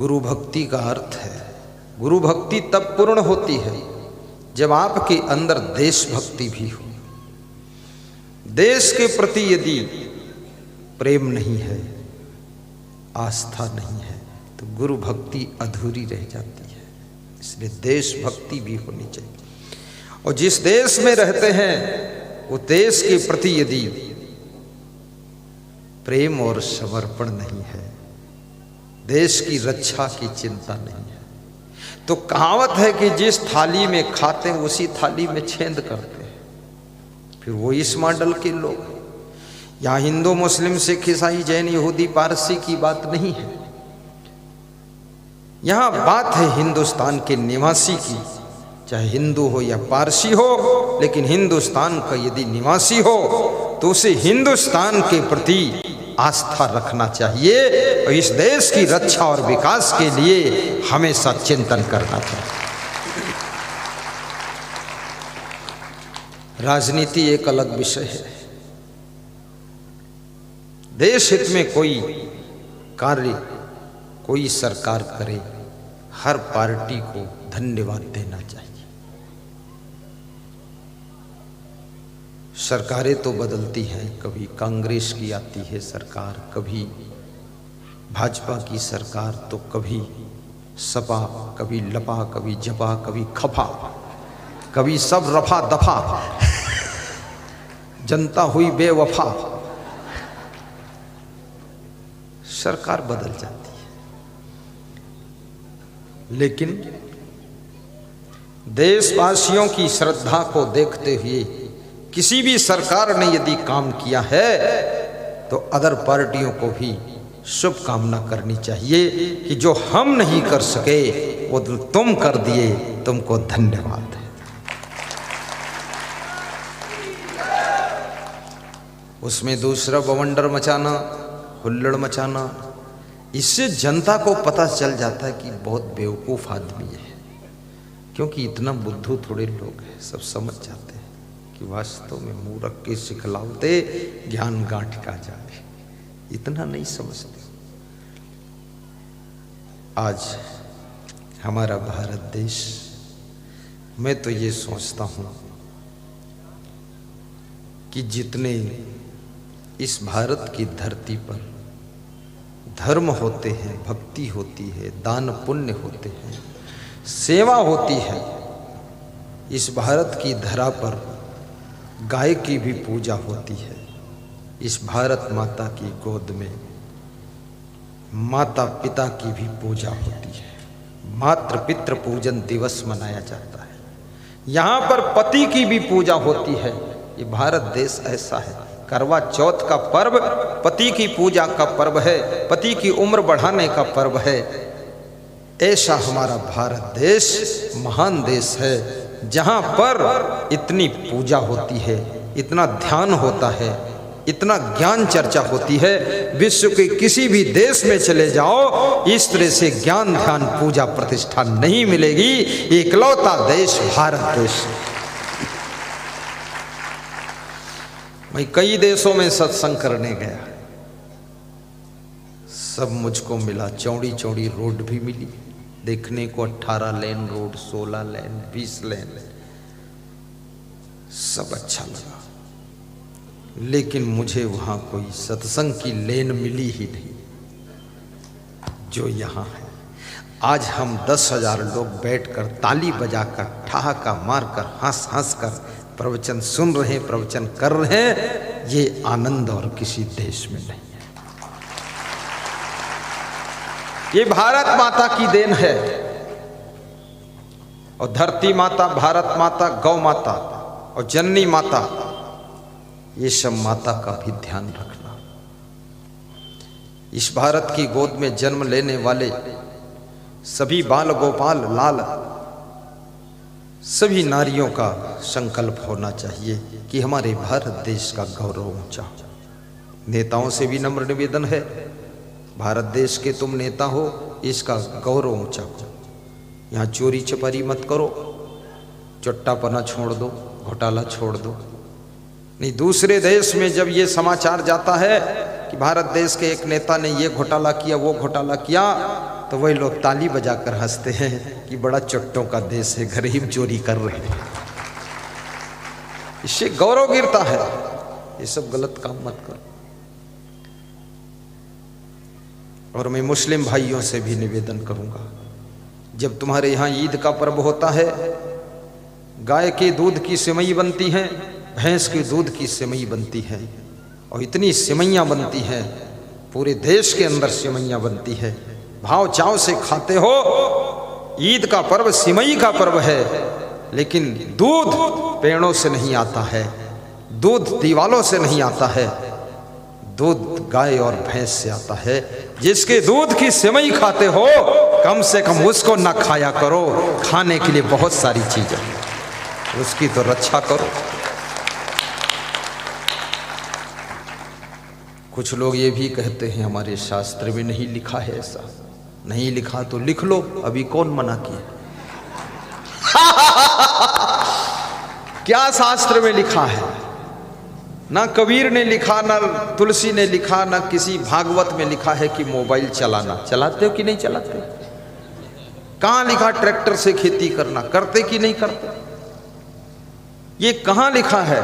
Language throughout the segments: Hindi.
गुरु भक्ति का अर्थ है, गुरु भक्ति तब पूर्ण होती है जब आपके अंदर देशभक्ति भी हो। देश के प्रति यदि प्रेम नहीं है, आस्था नहीं है, तो गुरु भक्ति अधूरी रह जाती है। इसलिए देशभक्ति भी होनी चाहिए। और जिस देश में रहते हैं वो देश के प्रति यदि प्रेम और समर्पण नहीं है, देश की रक्षा की चिंता नहीं है, तो कहावत है कि जिस थाली में खाते हैं उसी थाली में छेद करते हैं। फिर वो इस मॉडल के लोग हैं। यहाँ हिंदू मुस्लिम सिख ईसाई जैन यहूदी पारसी की बात नहीं है, यहाँ बात है हिंदुस्तान के निवासी की। चाहे हिंदू हो या पारसी हो, लेकिन हिंदुस्तान का यदि निवासी हो तो उसे हिंदुस्तान के प्रति आस्था रखना चाहिए और इस देश की रक्षा और विकास के लिए हमेशा चिंतन करना चाहिए। राजनीति एक अलग विषय है। देश हित में कोई कार्य कोई सरकार करे, हर पार्टी को धन्यवाद देना चाहिए। सरकारें तो बदलती हैं, कभी कांग्रेस की आती है सरकार, कभी भाजपा की सरकार, तो कभी सपा, कभी लपा, कभी जपा, कभी खफा, कभी सब रफा दफा, जनता हुई बेवफा। सरकार बदल जाती है, लेकिन देशवासियों की श्रद्धा को देखते हुए किसी भी सरकार ने यदि काम किया है तो अदर पार्टियों को भी शुभकामना करनी चाहिए कि जो हम नहीं कर सके वो तुम कर दिए, तुमको धन्यवाद है। उसमें दूसरा बवंडर मचाना, हुल्लड़ मचाना, इससे जनता को पता चल जाता है कि बहुत बेवकूफ आदमी है, क्योंकि इतना बुद्धू थोड़े लोग हैं। सब समझ जाते हैं कि वास्तव में मूर्ख के सिखलावते ज्ञान गांठ का जाए, इतना नहीं समझते। आज हमारा भारत देश, मैं तो ये सोचता हूं कि जितने इस भारत की धरती पर धर्म होते हैं, भक्ति होती है, दान पुण्य होते हैं, सेवा होती है, इस भारत की धरा पर गाय की भी पूजा होती है। इस भारत माता की गोद में माता पिता की भी पूजा होती है। मातृ पितृ पूजन दिवस मनाया जाता है। यहाँ पर पति की भी पूजा होती है। ये भारत देश ऐसा है। करवा चौथ का पर्व पति की पूजा का पर्व है, पति की उम्र बढ़ाने का पर्व है। ऐसा हमारा भारत देश महान देश है, जहां पर इतनी पूजा होती है, इतना ध्यान होता है, इतना ज्ञान चर्चा होती है। विश्व के किसी भी देश में चले जाओ, इस तरह से ज्ञान ध्यान पूजा प्रतिष्ठा नहीं मिलेगी। इकलौता देश भारत देश। मैं कई देशों में सत्संग करने गया, सब मुझको मिला। चौड़ी चौड़ी रोड भी मिली देखने को, 18 लेन रोड, 16 लेन, 20 लेन, सब अच्छा लगा। लेकिन मुझे वहां कोई सत्संग की लेन मिली ही नहीं जो यहाँ है। आज हम 10,000 लोग बैठकर ताली बजाकर ठहाका मारकर हंस हंस कर प्रवचन सुन रहे हैं, प्रवचन कर रहे हैं। ये आनंद और किसी देश में नहीं। ये भारत माता की देन है। और धरती माता, भारत माता, गौ माता और जननी माता, ये सब माता का भी ध्यान रखना। इस भारत की गोद में जन्म लेने वाले सभी बाल गोपाल लाल, सभी नारियों का संकल्प होना चाहिए कि हमारे भारत देश का गौरव ऊंचा। नेताओं से भी नम्र निवेदन है, भारत देश के तुम नेता हो, इसका गौरव ऊंचा करो। यहाँ चोरी चपारी मत करो, चट्टापना छोड़ दो, घोटाला छोड़ दो। नहीं, दूसरे देश में जब ये समाचार जाता है कि भारत देश के एक नेता ने ये घोटाला किया, वो घोटाला किया, तो वही लोग ताली बजाकर हंसते हैं कि बड़ा चट्टों का देश है, गरीब चोरी कर रहे हैं। इससे गौरव गिरता है। ये सब गलत काम मत करो। और मैं मुस्लिम भाइयों से भी निवेदन करूंगा, जब तुम्हारे यहाँ ईद का पर्व होता है, गाय के दूध की सेवई बनती है, भैंस के दूध की सेवई बनती है, और इतनी सेवइयाँ बनती हैं, पूरे देश के अंदर सेवइयाँ बनती है, भाव चाव से खाते हो। ईद का पर्व सिमई का पर्व है, लेकिन दूध पेड़ों से नहीं आता है, दूध दीवालों से नहीं आता है, दूध गाय और भैंस से आता है। जिसके दूध की सेवई खाते हो, कम से कम उसको ना खाया करो। खाने के लिए बहुत सारी चीजें, उसकी तो रक्षा करो। कुछ लोग ये भी कहते हैं हमारे शास्त्र में नहीं लिखा है ऐसा। नहीं लिखा तो लिख लो, अभी कौन मना किया? क्या शास्त्र में लिखा है? ना कबीर ने लिखा, ना तुलसी ने लिखा, ना किसी भागवत में लिखा है कि मोबाइल चलाना। चलाते हो कि नहीं चलाते? कहां लिखा ट्रैक्टर से खेती करना? करते कि नहीं करते? ये कहां लिखा है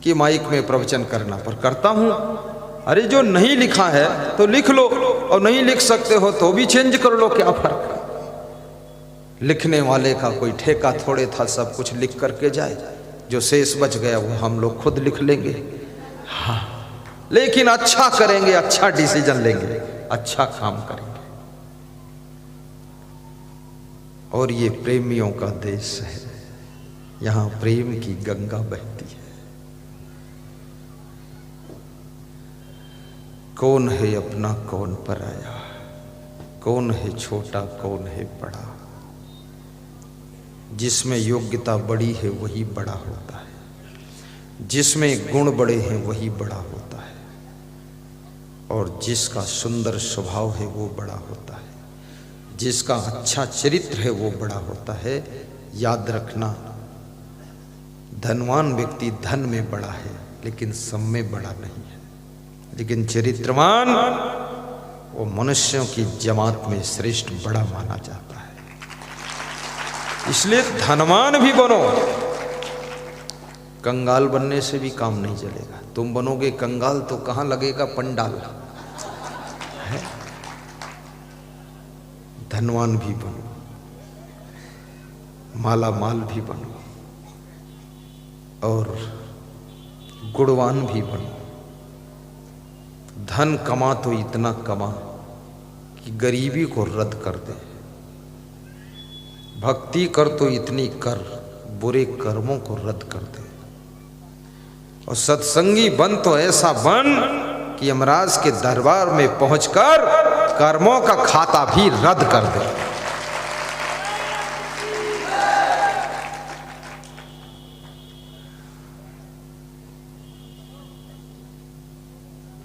कि माइक में प्रवचन करना? पर करता हूं। अरे जो नहीं लिखा है तो लिख लो, और नहीं लिख सकते हो तो भी चेंज कर लो, क्या फर्क है? लिखने वाले का कोई ठेका थोड़े था, सब कुछ लिख करके जाए, जो शेष बच गया वो हम लोग खुद लिख लेंगे। हाँ, लेकिन अच्छा करेंगे, अच्छा डिसीजन लेंगे, अच्छा काम करेंगे। और ये प्रेमियों का देश है, यहां प्रेम की गंगा बहती है। कौन है अपना, कौन पराया, कौन है छोटा, कौन है बड़ा। जिसमें योग्यता बड़ी है वही बड़ा होता है, जिसमें गुण बड़े हैं वही बड़ा होता है, और जिसका सुंदर स्वभाव है वो बड़ा होता है, जिसका अच्छा चरित्र है वो बड़ा होता है। याद रखना, धनवान व्यक्ति धन में बड़ा है, लेकिन सब में बड़ा नहीं है। लेकिन चरित्रवान वो मनुष्यों की जमात में श्रेष्ठ बड़ा माना जाता है। इसलिए धनवान भी बनो, कंगाल बनने से भी काम नहीं चलेगा। तुम बनोगे कंगाल तो कहां लगेगा पंडाल है? धनवान भी बनो, माला माल भी बनो, और गुणवान भी बनो। धन कमा तो इतना कमा कि गरीबी को रद्द कर दे, भक्ति कर तो इतनी कर बुरे कर्मों को रद्द कर दे, और सत्संगी बन तो ऐसा बन कि यमराज के दरबार में पहुंचकर कर्मों का खाता भी रद्द कर दे।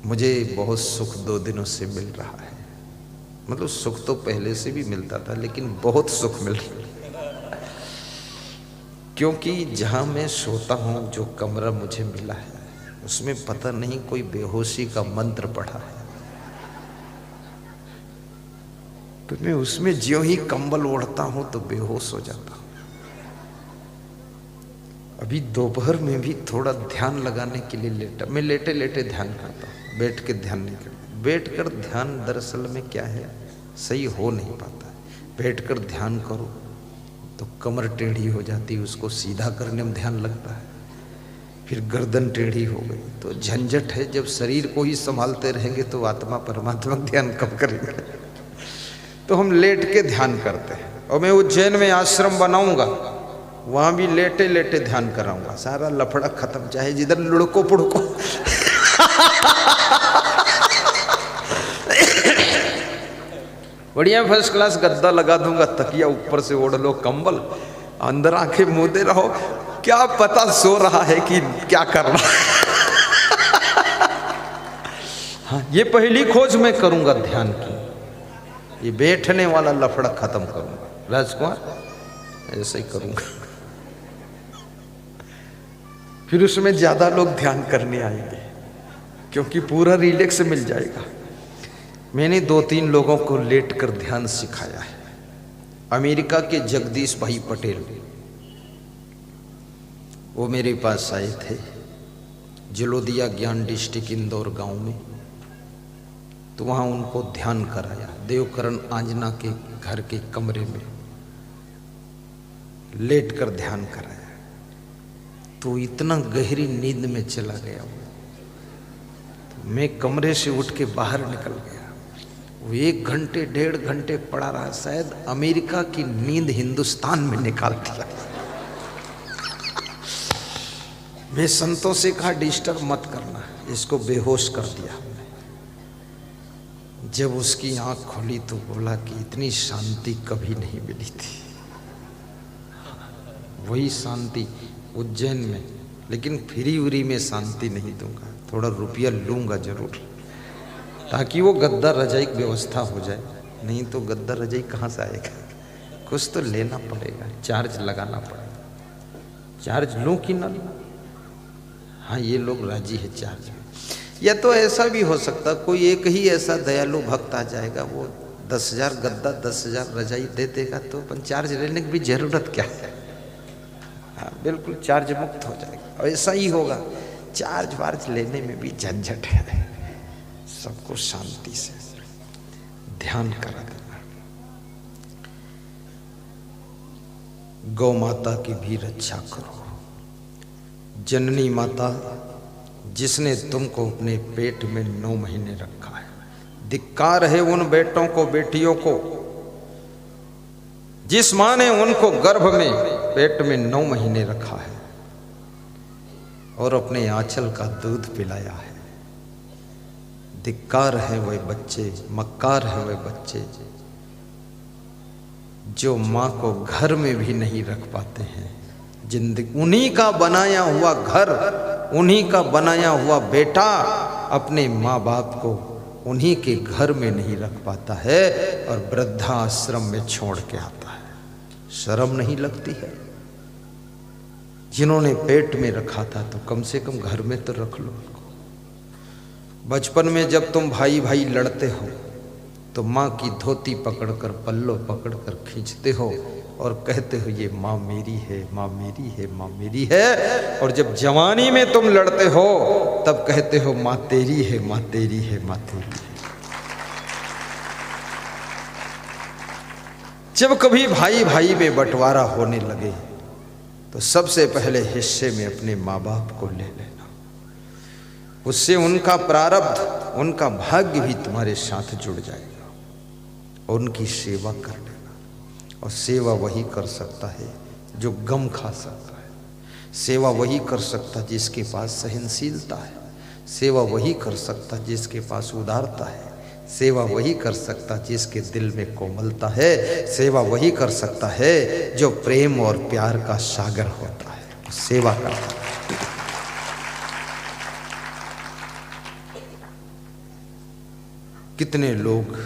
मुझे बहुत सुख 2 दिनों से मिल रहा है। मतलब सुख तो पहले से भी मिलता था, लेकिन बहुत सुख मिल रहा है। क्योंकि जहां मैं सोता हूं, जो कमरा मुझे मिला है, उसमें पता नहीं कोई बेहोशी का मंत्र पढ़ा है। तो मैं उसमें ज्यों ही कंबल ओढ़ता हूं तो बेहोश हो जाता हूं। अभी दोपहर में भी थोड़ा ध्यान लगाने के लिए लेटा। मैं लेटे लेटे ध्यान करता हूं, बैठ के ध्यान नहीं करता। बैठकर ध्यान दरअसल में क्या है, सही हो नहीं पाता। बैठकर ध्यान करो तो कमर टेढ़ी हो जाती है, उसको सीधा करने में ध्यान लगता है, फिर गर्दन टेढ़ी हो गई तो झंझट है। जब शरीर को ही संभालते रहेंगे तो आत्मा परमात्मा ध्यान कब करेंगे? तो हम लेट के ध्यान करते हैं। और मैं उज्जैन में आश्रम बनाऊंगा, वहां भी लेटे लेटे ध्यान कराऊंगा। सारा लफड़ा खत्म, चाहे जिधर लुढ़को पुढ़को। बढ़िया फर्स्ट क्लास गद्दा लगा दूंगा, तकिया ऊपर से ओढ़ लो, कंबल अंदर आंखें मूंदे रहो। क्या पता सो रहा है कि क्या कर रहा है। हाँ, ये पहली खोज मैं करूंगा ध्यान की। ये बैठने वाला लफड़ा खत्म करूंगा। राजकुमार ऐसे ही करूंगा, फिर उसमें ज्यादा लोग ध्यान करने आएंगे, क्योंकि पूरा रिलैक्स मिल जाएगा। मैंने 2-3 लोगों को लेटकर ध्यान सिखाया है। अमेरिका के जगदीश भाई पटेल, वो मेरे पास आए थे जलोदिया ज्ञान डिस्ट्रिक्ट इंदौर गांव में। तो वहाँ उनको ध्यान कराया, देवकरण आंजना के घर के कमरे में लेटकर ध्यान कराया। तो इतना गहरी नींद में चला गया वो, तो मैं कमरे से उठ के बाहर निकल गया। वो 1 घंटे 1.5 घंटे पड़ा रहा, शायद अमेरिका की नींद हिंदुस्तान में निकाल दिया। मैं संतों से कहा डिस्टर्ब मत करना, इसको बेहोश कर दिया। जब उसकी आंख खुली तो बोला कि इतनी शांति कभी नहीं मिली थी। वही शांति उज्जैन में, लेकिन फ्री उरी में शांति नहीं दूंगा, थोड़ा रुपया लूंगा जरूर, ताकि वो गद्दा रजाई की व्यवस्था हो जाए। नहीं तो गद्दा रजाई कहाँ से आएगा, कुछ तो लेना पड़ेगा, चार्ज लगाना पड़ेगा। चार्ज लूं कि ना लूं? हाँ, ये लोग राजी है चार्ज में। या तो ऐसा भी हो सकता, कोई एक ही ऐसा दयालु भक्त आ जाएगा, वो 10,000 गद्दा 10,000 रजाई दे देगा, तो अपन चार्ज लेने की भी जरूरत क्या है। हाँ, बिल्कुल चार्ज मुक्त हो जाएगा। और ऐसा ही होगा, चार्ज वार्ज लेने में भी झंझट है। सबको शांति से ध्यान करा देना। गौ माता की भी रक्षा करो। जननी माता जिसने तुमको अपने पेट में 9 महीने रखा है, धिक्कार है उन बेटों को, बेटियों को, जिस मां ने उनको गर्भ में पेट में 9 महीने रखा है और अपने आंचल का दूध पिलाया है। धिक्कार है वह बच्चे, मक्कार है वह बच्चे जो मां को घर में भी नहीं रख पाते हैं। जिंदगी उन्हीं का बनाया हुआ घर, उन्हीं का बनाया हुआ बेटा अपने माँ बाप को उन्हीं के घर में नहीं रख पाता है और वृद्धाश्रम में छोड़ के आता है। शर्म नहीं लगती है? जिन्होंने पेट में रखा था तो कम से कम घर में तो रख लो उनको। बचपन में जब तुम भाई भाई लड़ते हो तो माँ की धोती पकड़कर, पल्लो पकड़कर खींचते हो और कहते हो ये माँ मेरी है, माँ मेरी है, माँ मेरी है। और जब जवानी में तुम लड़ते हो तब कहते हो माँ तेरी है, माँ तेरी है, माँ तेरी है। जब कभी भाई भाई में बंटवारा होने लगे तो सबसे पहले हिस्से में अपने माँ बाप को ले लेना। उससे उनका प्रारब्ध, उनका भाग्य भी तुम्हारे साथ जुड़ जाएगा। और उनकी सेवा कर लेना। और सेवा वही कर सकता है जो गम खा सकता है। सेवा वही कर सकता जिसके पास सहनशीलता है। सेवा वही कर सकता जिसके पास उदारता है। सेवा वही कर सकता जिसके दिल में कोमलता है। सेवा वही कर सकता है जो प्रेम और प्यार का सागर होता है। सेवा करता है। कितने लोग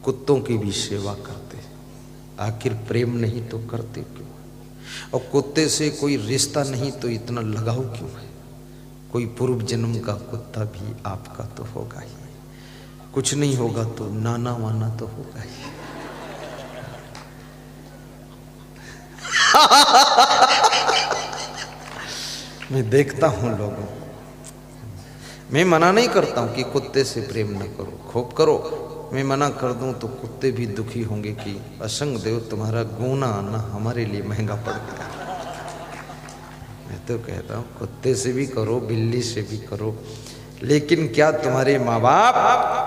कुत्तों की भी सेवा करते हैं, आखिर प्रेम नहीं तो करते क्यों? और कुत्ते से कोई रिश्ता नहीं तो इतना लगाव क्यों है? कोई पूर्व जन्म का कुत्ता भी आपका तो होगा ही, कुछ नहीं होगा तो नाना वाना तो होगा ही। मैं देखता हूं लोगों, मैं मना नहीं करता हूं कि कुत्ते से प्रेम न करो, खूब करो। मैं मना कर दूं तो कुत्ते भी दुखी होंगे कि असंग देव तुम्हारा गूना आना हमारे लिए महंगा पड़ गया। मैं तो कहता हूं कुत्ते से भी करो, बिल्ली से भी करो, लेकिन क्या तुम्हारे माँ बाप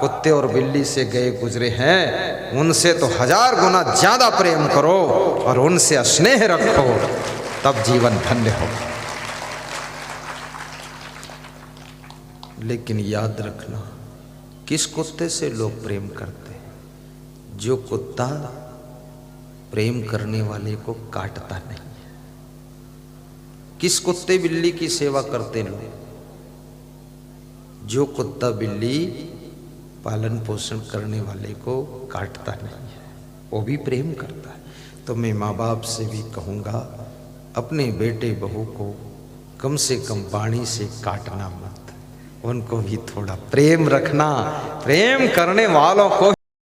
कुत्ते और बिल्ली से गए गुजरे हैं? उनसे तो 1000 गुना ज्यादा प्रेम करो और उनसे स्नेह रखो, तब जीवन धन्य होगा। लेकिन याद रखना, किस कुत्ते से लोग प्रेम करते हैं? जो कुत्ता प्रेम करने वाले को काटता नहीं है। किस कुत्ते बिल्ली की सेवा करते लोग? जो कुत्ता बिल्ली पालन पोषण करने वाले को काटता नहीं है, वो भी प्रेम करता है। तो मैं माँ बाप से भी कहूँगा, अपने बेटे बहू को कम से कम वाणी से काटना मत। उनको भी थोड़ा प्रेम रखना, प्रेम करने वालों को